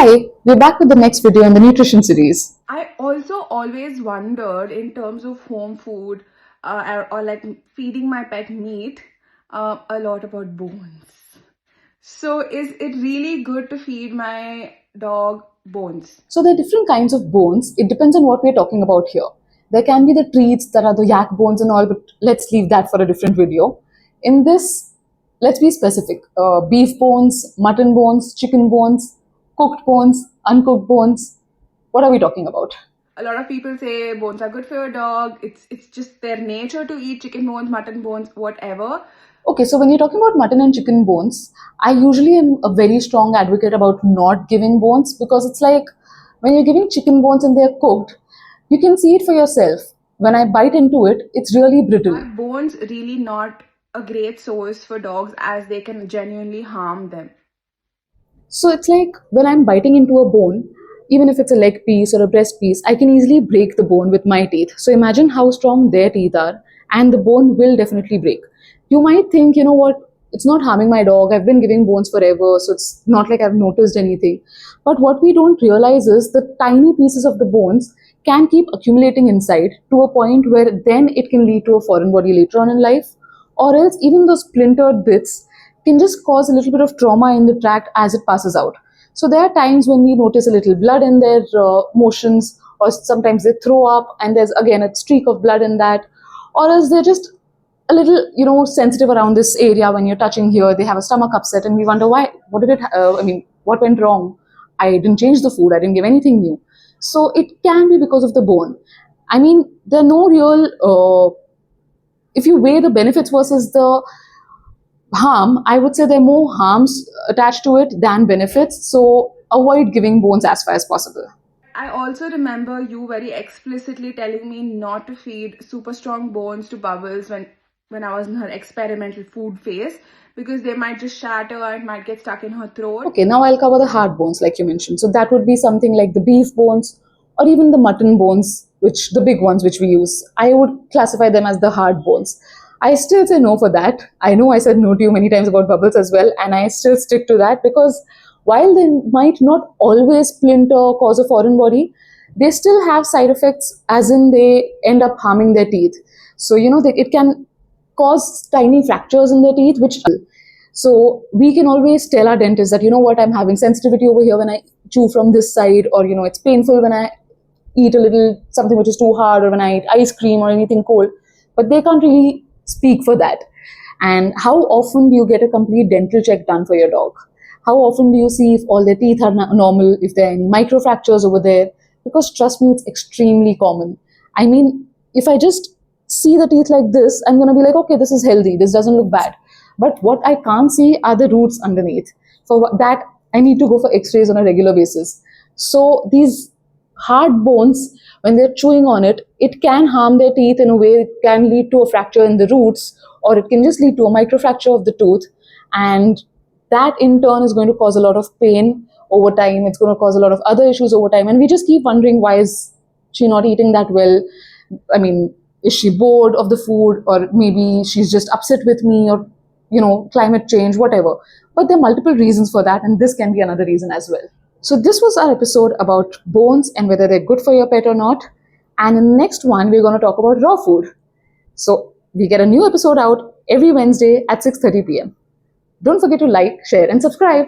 Hi, we're back with the next video in the nutrition series. I also always wondered in terms of home food or like feeding my pet meat a lot about bones. So is it really good to feed my dog bones? So there are different kinds of bones. It depends on what we're talking about here. There can be the treats that are the yak bones and all, but let's leave that for a different video. In this, let's be specific. Beef bones, mutton bones, chicken bones, cooked bones, uncooked bones. What are we talking about? A lot of people say bones are good for your dog. It's just their nature to eat chicken bones, mutton bones, whatever. Okay, so when you're talking about mutton and chicken bones, I usually am a very strong advocate about not giving bones because it's like when you're giving chicken bones and they're cooked, you can see it for yourself. When I bite into it, it's really brittle. Are bones really not a great source for dogs as they can genuinely harm them? So it's like when I'm biting into a bone, even if it's a leg piece or a breast piece, I can easily break the bone with my teeth. So imagine how strong their teeth are, and the bone will definitely break. You might think, you know what, it's not harming my dog. I've been giving bones forever, so it's not like I've noticed anything. But what we don't realize is the tiny pieces of the bones can keep accumulating inside to a point where then it can lead to a foreign body later on in life, or else even those splintered bits can just cause a little bit of trauma in the tract as it passes out. So there are times when we notice a little blood in their motions, or sometimes they throw up and there's again a streak of blood in that, or else they're just a little, sensitive around this area. When you're touching here, they have a stomach upset, and we wonder why. What did it? What went wrong? I didn't change the food. I didn't give anything new. So it can be because of the bone. I mean, there are no real. If you weigh the benefits versus the harm, I would say there are more harms attached to it than benefits. So avoid giving bones as far as possible. I also remember you very explicitly telling me not to feed super strong bones to Bubbles when I was in her experimental food phase because they might just shatter and might get stuck in her throat. Okay, now I'll cover the hard bones like you mentioned. So that would be something like the beef bones or even the mutton bones, which the big ones which we use. I would classify them as the hard bones. I still say no for that. I know I said no to you many times about Bubbles as well, and I still stick to that because while they might not always splinter or cause a foreign body, they still have side effects, as in they end up harming their teeth. So, it can cause tiny fractures in their teeth, which so we can always tell our dentist that, you know what, I'm having sensitivity over here when I chew from this side, or, it's painful when I eat a little something which is too hard, or when I eat ice cream or anything cold. But they can't really speak for that. And how often do you get a complete dental check done for your dog? How often do you see if all their teeth are normal, if there are any microfractures over there? Because trust me, it's extremely common. I mean, if I just see the teeth like this, I'm going to be like, okay, this is healthy, this doesn't look bad. But what I can't see are the roots underneath. For that, I need to go for x-rays on a regular basis. So these hard bones, when they're chewing on it, it can harm their teeth in a way. It can lead to a fracture in the roots, or it can just lead to a microfracture of the tooth. And that in turn is going to cause a lot of pain over time. It's going to cause a lot of other issues over time. And we just keep wondering, why is she not eating that well? I mean, is she bored of the food, or maybe she's just upset with me, or, climate change, whatever. But there are multiple reasons for that, and this can be another reason as well. So this was our episode about bones and whether they're good for your pet or not. And in the next one, we're going to talk about raw food. So we get a new episode out every Wednesday at 6:30 p.m. Don't forget to like, share, and subscribe.